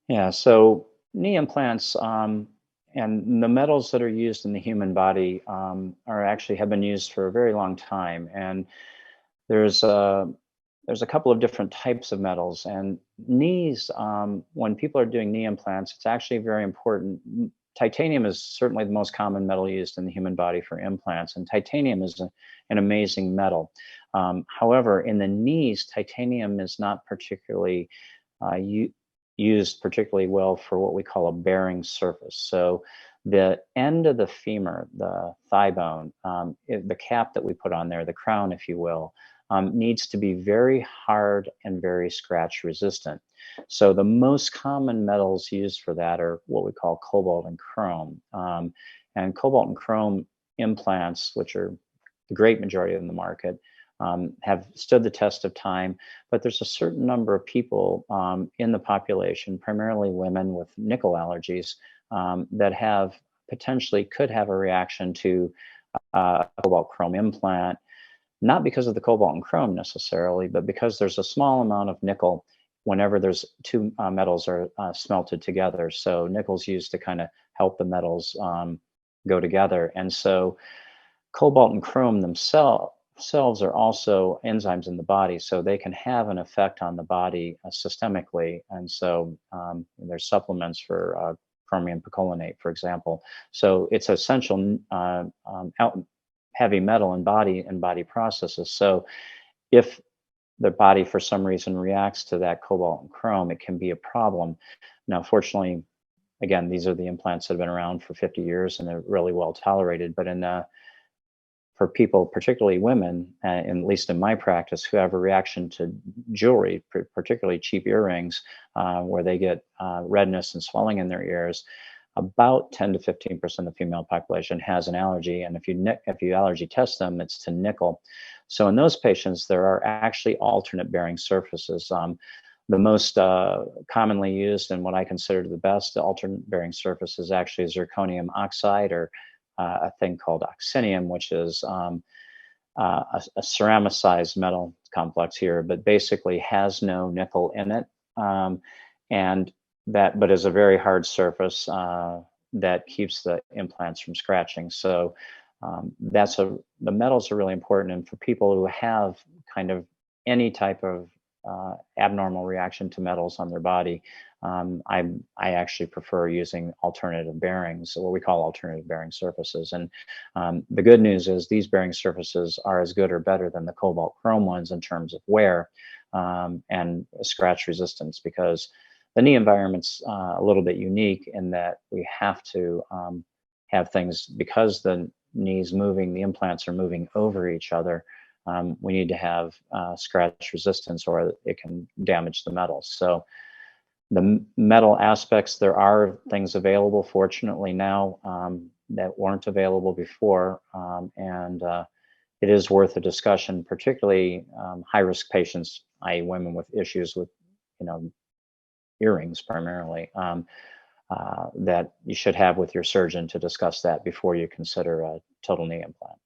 Yeah, so knee implants and the metals that are used in the human body are actually have been used for a very long time, and there's a there's a couple of different types of metals and knees. When people are doing knee implants, it's actually very important. Titanium is certainly the most common metal used in the human body for implants, and titanium is an amazing metal. However, in the knees, titanium is not particularly uh, u- used particularly well for what we call a bearing surface. So the end of the femur, the thigh bone, the cap that we put on there, the crown, if you will, needs to be very hard and very scratch resistant. So the most common metals used for that are what we call cobalt and chrome. And cobalt and chrome implants, which are the great majority of the market, have stood the test of time. But there's a certain number of people in the population, primarily women with nickel allergies, that have potentially could have a reaction to a cobalt chrome implant, not because of the cobalt and chrome necessarily, but because there's a small amount of nickel whenever there's two metals are smelted together. So nickel's used to kind of help the metals go together. And so cobalt and chrome themselves are also enzymes in the body, so they can have an effect on the body systemically. And so there's supplements for chromium picolinate, for example. So it's essential heavy metal in body processes. So if the body for some reason reacts to that cobalt and chrome, it can be a problem. Now, fortunately, again, these are the implants that have been around for 50 years and they're really well tolerated. But for people, particularly women, at least in my practice, who have a reaction to jewelry, particularly cheap earrings, where they get redness and swelling in their ears, about 10 to 15% of the female population has an allergy. And if you allergy test them, it's to nickel. So in those patients, there are actually alternate bearing surfaces. The most commonly used and what I consider the best alternate bearing surface is actually zirconium oxide, or a thing called oxinium, which is a ceramicized metal complex here, but basically has no nickel in it, and but is a very hard surface that keeps the implants from scratching. So the metals are really important, and for people who have kind of any type of abnormal reaction to metals on their body, I actually prefer using alternative bearings, what we call alternative bearing surfaces. And the good news is these bearing surfaces are as good or better than the cobalt chrome ones in terms of wear and scratch resistance, because the knee environment's a little bit unique in that we have to have things, because the knees moving, the implants are moving over each other. We need to have scratch resistance or it can damage the metals. So the metal aspects, there are things available, fortunately, now that weren't available before. And it is worth a discussion, particularly high-risk patients, i.e. women with issues with, you know, earrings primarily, that you should have with your surgeon to discuss that before you consider a total knee implant.